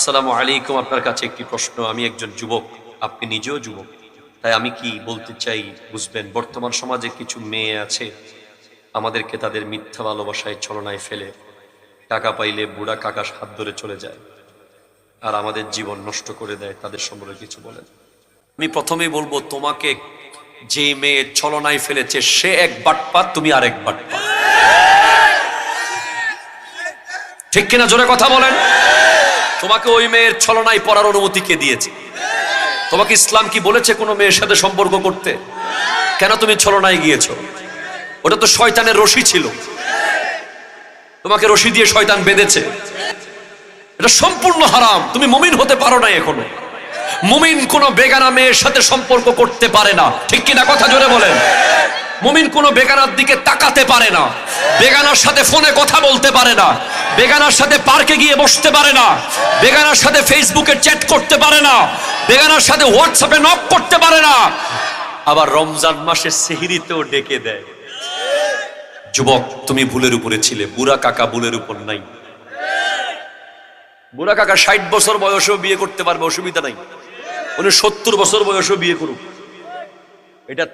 আসসালামু আলাইকুম। আপনার কাছে একটি প্রশ্ন। আমি একজন যুবক, আপনি নিজেও যুবক, তাই আমি কি বলতে চাই বুঝবেন। বর্তমান সমাজে কিছু মেয়ে আছে আমাদেরকে তাদের মিথ্যা ভালোবাসায় ছলনায় ফেলে টাকা পাইলে বুড়া কাকার হাত ধরে চলে যায় আর আমাদের জীবন নষ্ট করে দেয়। তাদের সম্পর্কে কিছু বলেন। আমি প্রথমেই বলবো, তোমাকে যে মেয়ে ছলনায় ফেলেছে সে এক বাটপাত, তুমি আরেক বাটপাত। ঠিক কিনা? জোরে কথা বলেন। তোমাকে ওই মেয়ের ছলনায় পড়ার অনুমতি কে দিয়েছে? তোমাকে ইসলাম কি বলেছে কোনো মেয়ের সাথে সম্পর্ক করতে? কেন তুমি ছলনায় গিয়েছো? ওটা তো শয়তানের রশি ছিল, তোমাকে রশি দিয়ে শয়তান বেঁধেছে। এটা সম্পূর্ণ হারাম। তুমি মুমিন হতে পারো না এখনো। মুমিন কোনো বেগানা মেয়ের সাথে সম্পর্ক করতে পারে না। ঠিক কিনা? কথা জোরে বলেন। মুমিন কোনো বেগানার দিকে তাকাতে পারে না, বেগানার সাথে ফোনে কথা বলতে পারে না, বেগানার সাথে পার্কে গিয়ে বসতে পারে না, বেগানার সাথে ফেসবুকে চ্যাট করতে পারে না, বেগানার সাথে হোয়াটসঅ্যাপে নক করতে পারে না। আবার রমজান মাসে সেহরিতেও ডেকে দেয়। যুবক, তুমি ভুলের উপরে ছিলে, বুড়া কাকা ভুলের উপর নাই। বুড়া কাকা 60 বছর বয়সেও বিয়ে করতে পারবে, অসুবিধা নাই। উনি 70 বছর বয়সেও বিয়ে করুক, এটা